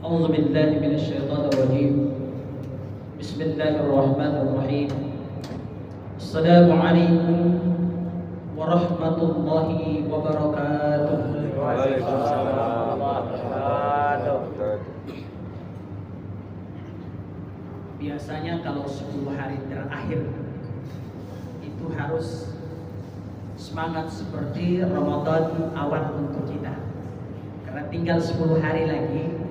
أعوذ بالله من الشيطان الرجيم. بسم الله الرحمن الرحيم. السلام عليكم ورحمة الله وبركاته. Waalaikumsalam warahmatullahi wabarakatuh. Biasanya kalau 10 hari terakhir itu harus semangat seperti Ramadan awal untuk kita. Karena tinggal 10 hari lagi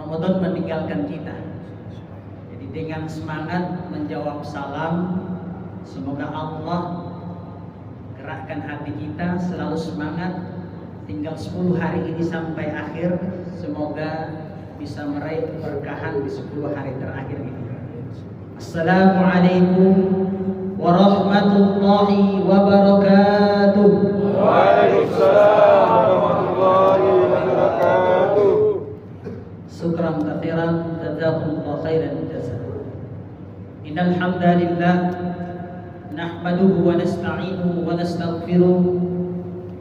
Ramadan meninggalkan kita. Jadi dengan semangat menjawab salam, semoga Allah gerakkan hati kita selalu semangat. Tinggal 10 hari ini sampai akhir, semoga bisa meraih keberkahan di 10 hari terakhir ini. Assalamualaikum warahmatullahi wabarakatuh. Waalaikumsalam warahmatullahi wabarakatuh. Syukran katsiran, jazakumullahu khairan jazaa. Innal hamdalillah nahmaduhu wa nasta'inuhu wa nastaghfiruh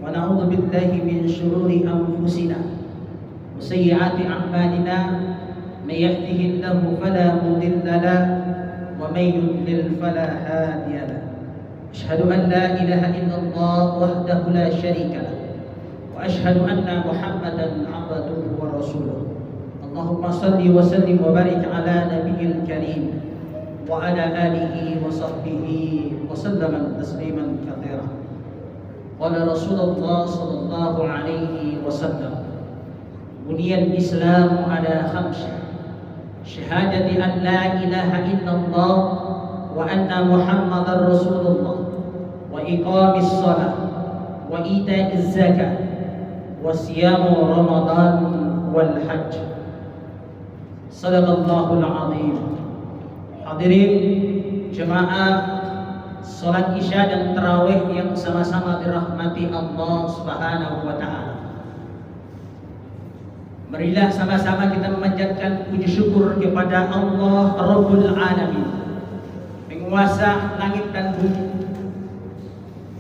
wa na'udzu billahi min shururi anfusina wa sayyiati a'malina. May yahdihillahu fala mudilla lahu wa may yudlil fala hadiya lahu. Asyhadu an la ilaha illallah wahdahu la syarika lahu wa asyhadu anna Muhammadan 'abduhu wa rasuluh. Allahumma salli wa sallim wa barik ala nabiyil karim wa ala alihi wa sahbihi wa sallama tasliman katsira. Qala Rasulullah sallallahu alaihi wasallam, buniyal Islam ala khamsah: syahadati an la ilaha illallah wa anna Muhammadar Rasulullah wa iqamis shalah wa ita'iz zakah wa siyamu Ramadan wal hajj. Sadaqallahul azim. Hadirin jemaah salat Isya dan tarawih yang sama-sama dirahmati Allah Subhanahu wa taala. Marilah sama-sama kita memanjatkan puji syukur kepada Allah Rabbul Alamin, penguasa langit dan bumi.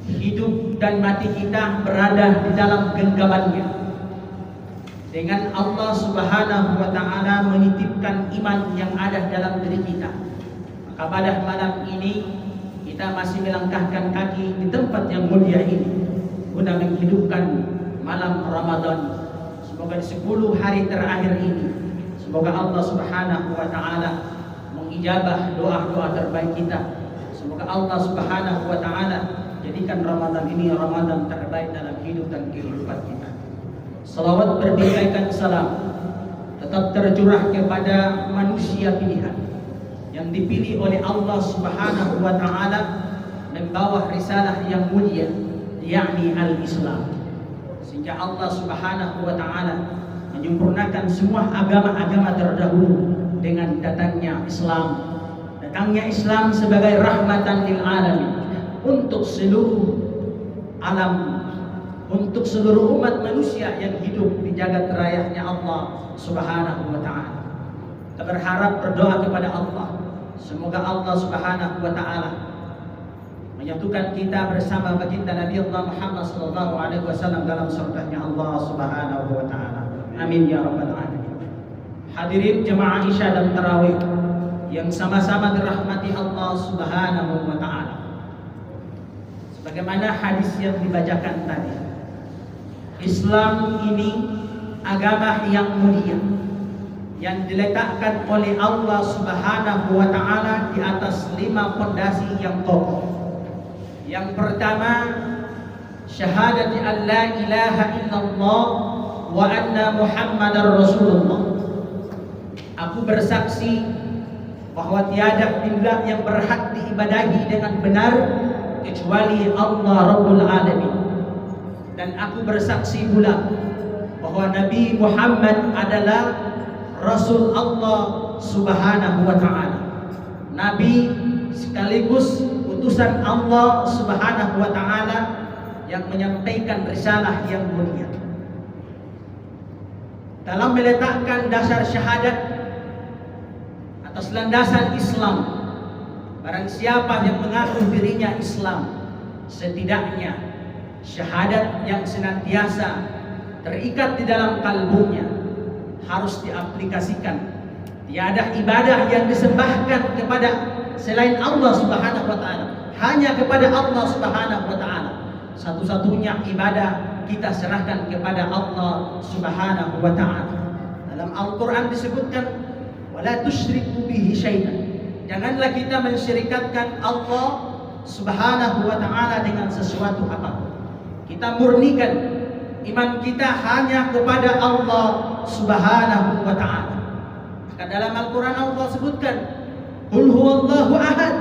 Hidup dan mati kita berada di dalam genggamannya. Dengan Allah Subhanahu wa taala menitipkan iman yang ada dalam diri kita, maka pada malam ini kita masih melangkahkan kaki di tempat yang mulia ini guna menghidupkan malam Ramadan. Semoga di 10 hari terakhir ini, semoga Allah Subhanahu wa taala mengijabah doa-doa terbaik kita. Semoga Allah Subhanahu wa taala jadikan Ramadan ini Ramadan terbaik dalam hidup dan kehidupan kita. Salawat berbingkaikan salam tetap tercurah kepada manusia pilihan yang dipilih oleh Allah Subhanahu wa taala membawa risalah yang mulia, yakni al-Islam. Sehingga Allah Subhanahu wa taala menyempurnakan semua agama-agama terdahulu dengan datangnya Islam. Datangnya Islam sebagai rahmatan lil alamin untuk seluruh alam, untuk seluruh umat manusia yang hidup di jagat rayanya Allah Subhanahu wa taala. Kita berharap, berdoa kepada Allah, semoga Allah Subhanahu wa taala menyatukan kita bersama baginda Nabi Allah Muhammad sallallahu alaihi wasallam dalam surganya Allah Subhanahu wa taala. Amin ya rabbal alamin. Hadirin jemaah Isya dan tarawih yang sama-sama dirahmati Allah Subhanahu wa taala. Sebagaimana hadis yang dibacakan tadi, Islam ini agama yang mulia yang diletakkan oleh Allah Subhanahu wa taala di atas 5 pondasi yang kokoh. Yang pertama, syahadati an la ilaha illallah wa anna Muhammadar Rasulullah. Aku bersaksi bahwa tiada ilah yang berhak diibadahi dengan benar kecuali Allah Rabbul Alamin. Dan aku bersaksi pula bahwa Nabi Muhammad adalah Rasul Allah Subhanahu wa taala, Nabi sekaligus utusan Allah Subhanahu wa taala yang menyampaikan risalah yang mulia. Dalam meletakkan dasar syahadat atas landasan Islam, barang siapa yang mengaku dirinya Islam, setidaknya syahadat yang senantiasa terikat di dalam kalbunya, harus diaplikasikan. Tiada ibadah yang disembahkan kepada selain Allah Subhanahu wa taala, hanya kepada Allah Subhanahu wa taala. Satu-satunya ibadah kita serahkan kepada Allah Subhanahu wa taala. Dalam Al-Qur'an disebutkan wala tusyriku bihi syai'an. Janganlah kita mensyirikatkan Allah Subhanahu wa taala dengan sesuatu apapun. Kita murnikan iman kita hanya kepada Allah Subhanahu wa taala. Maka dalam Al-Qur'an Allah sebutkan qul huwallahu ahad.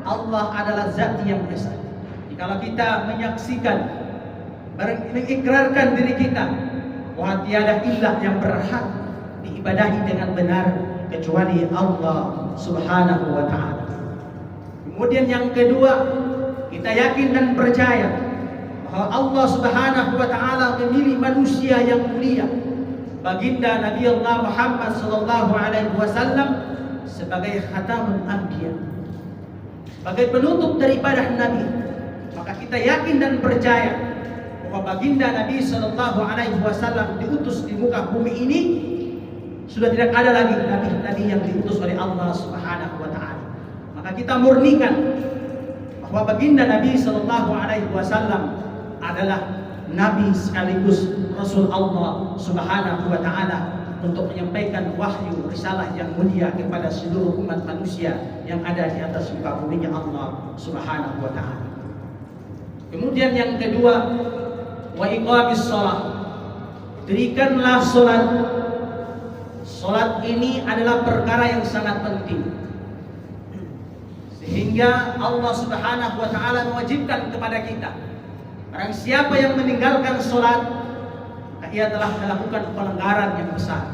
Allah adalah zat yang esa. Kalau kita menyaksikan, mengikrarkan diri kita bahwa tiada ilah yang berhak diibadahi dengan benar kecuali Allah Subhanahu wa taala. Kemudian yang kedua, kita yakin dan percaya bahwa Allah Subhanahu wa taala memilih manusia yang mulia, baginda Nabi Allah Muhammad sallallahu alaihi wasallam sebagai khatamun anbiya, sebagai penutup daripada nabi. Maka kita yakin dan percaya bahwa baginda Nabi sallallahu alaihi wasallam diutus di muka bumi ini sudah tidak ada lagi nabi-nabi yang diutus oleh Allah Subhanahu wa taala. Maka kita murnikan bahwa baginda Nabi sallallahu alaihi wasallam adalah nabi sekaligus rasul Allah Subhanahu wa taala untuk menyampaikan wahyu risalah yang mulia kepada seluruh umat manusia yang ada di atas muka bumi Allah Subhanahu wa taala. Kemudian yang kedua, wa iqamis shalah. Dirikanlah salat. Salat ini adalah perkara yang sangat penting. Sehingga Allah Subhanahu wa taala mewajibkan kepada kita, barang siapa yang meninggalkan salat, maka ia telah melakukan pelanggaran yang besar.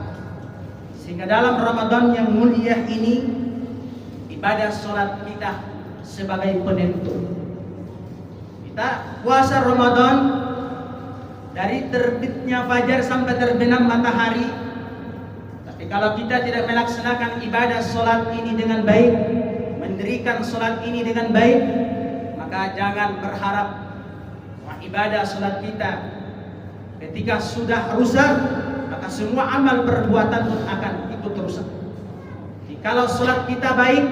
Sehingga dalam Ramadan yang mulia ini, ibadah salat kita sebagai penentu. Kita puasa Ramadan dari terbitnya fajar sampai terbenam matahari. Tapi kalau kita tidak melaksanakan ibadah salat ini dengan baik, mendirikan salat ini dengan baik, maka jangan berharap bahwa ibadah salat kita ketika sudah rusak, maka semua amal perbuatan pun akan ikut rusak. Jikalau salat kita baik,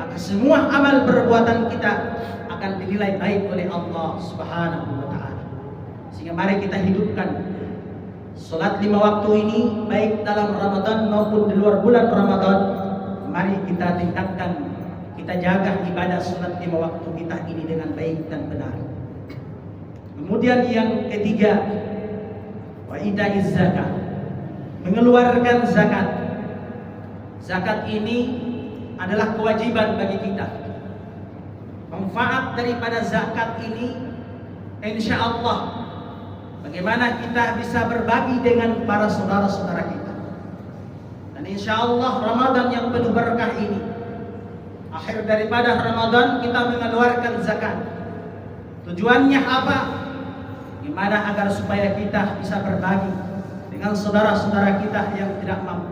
maka semua amal perbuatan kita akan dinilai baik oleh Allah Subhanahu wa taala. Sehingga mari kita hidupkan salat 5 waktu ini baik dalam Ramadan maupun di luar bulan Ramadan. Mari kita tingkatkan, kita jaga ibadah salat 5 waktu kita ini dengan baik dan benar. Kemudian yang ketiga, wa itaiz zakat. Mengeluarkan zakat. Zakat ini adalah kewajiban bagi kita. Manfaat daripada zakat ini, insya Allah, bagaimana kita bisa berbagi dengan para saudara-saudara kita. Dan insya Allah Ramadan yang penuh berkah ini, akhir daripada Ramadan kita mengeluarkan zakat. Tujuannya apa? Gimana agar supaya kita bisa berbagi dengan saudara-saudara kita yang tidak mampu.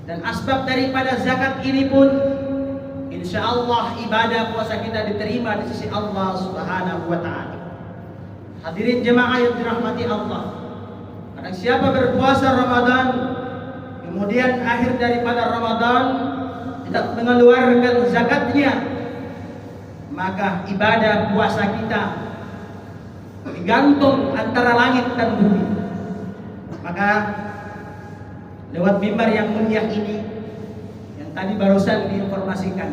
Dan asbab daripada zakat ini pun, insya Allah ibadah puasa kita diterima di sisi Allah Subhanahu wa taala. Hadirin jemaah yang dirahmati Allah, karena siapa berpuasa Ramadan kemudian akhir daripada Ramadan tidak mengeluarkan zakatnya, maka ibadah puasa kita digantung antara langit dan bumi. Maka lewat mimbar yang mulia ini, yang tadi barusan diinformasikan,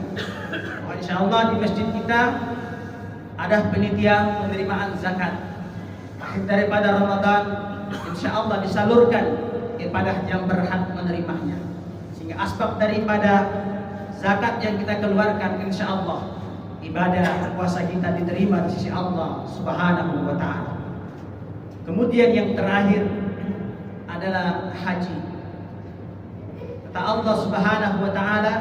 bahwa insya Allah di masjid kita ada penitia penerimaan zakat. Akhir daripada Ramadan, insya Allah disalurkan kepada yang berhak menerimanya. Sehingga asbab daripada zakat yang kita keluarkan, insya Allah ibadah puasa kita diterima di sisi Allah Subhanahu wa taala. Kemudian yang terakhir adalah haji. Kata Allah Subhanahu wa taala,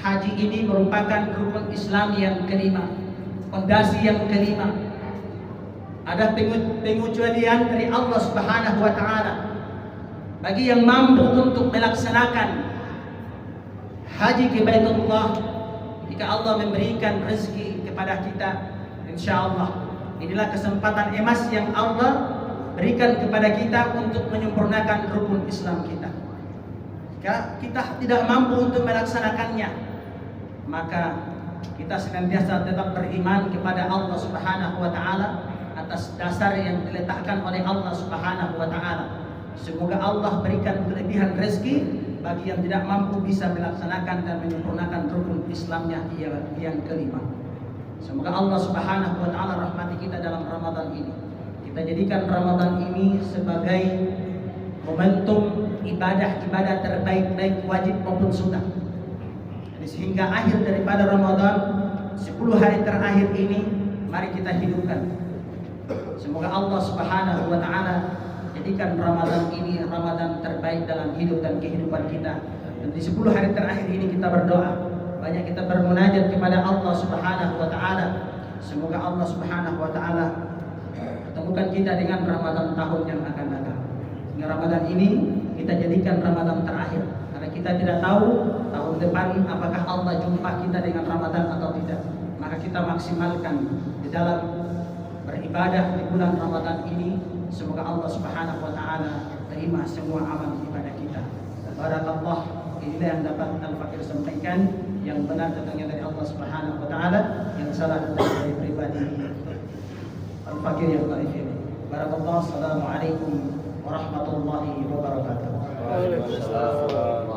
haji ini merupakan rukun Islam yang kelima, fondasi yang kelima. Ada pengecualian dari Allah Subhanahu wa taala bagi yang mampu untuk melaksanakan haji ke Baitullah. Jika Allah memberikan rezeki kepada kita, insya Allah inilah kesempatan emas yang Allah berikan kepada kita untuk menyempurnakan rukun Islam kita. Jika kita tidak mampu untuk melaksanakannya, maka kita senantiasa tetap beriman kepada Allah Subhanahu wa taala atas dasar yang diletakkan oleh Allah Subhanahu wa taala. Semoga Allah berikan kelebihan rezeki bagi yang tidak mampu bisa melaksanakan dan menyempurnakan rukun Islamnya yang kelima. Semoga Allah Subhanahu wa taala rahmati kita dalam Ramadan ini. Kita jadikan Ramadan ini sebagai momentum ibadah-ibadah terbaik, baik wajib maupun sunnah. Jadi sehingga akhir daripada Ramadan, 10 hari terakhir ini mari kita hidupkan. Semoga Allah Subhanahu wa taala jadikan Ramadan ini Ramadan terbaik dalam hidup dan kehidupan kita. Dan di 10 hari terakhir ini kita berdoa, banyak kita bermunajat kepada Allah Subhanahu wa taala. Semoga Allah Subhanahu wa taala pertemukan kita dengan Ramadan tahun yang akan datang. Sehingga Ramadan ini kita jadikan Ramadan terakhir, karena kita tidak tahu tahun depan apakah Allah jumpa kita dengan Ramadan atau tidak. Maka kita maksimalkan di dalam beribadah di bulan Ramadan ini. Semoga Allah Subhanahu wa taala terima semua amal ibadah kita. Barakallah. Inilah yang dapat Al-Fakir sampaikan, yang benar datangnya dari Allah Subhanahu wa taala, yang salah datang dari pribadi Al-Fakir yang dhaif ini. Barakallah. Assalamualaikum warahmatullahi wabarakatuh. Waalaikumsalam.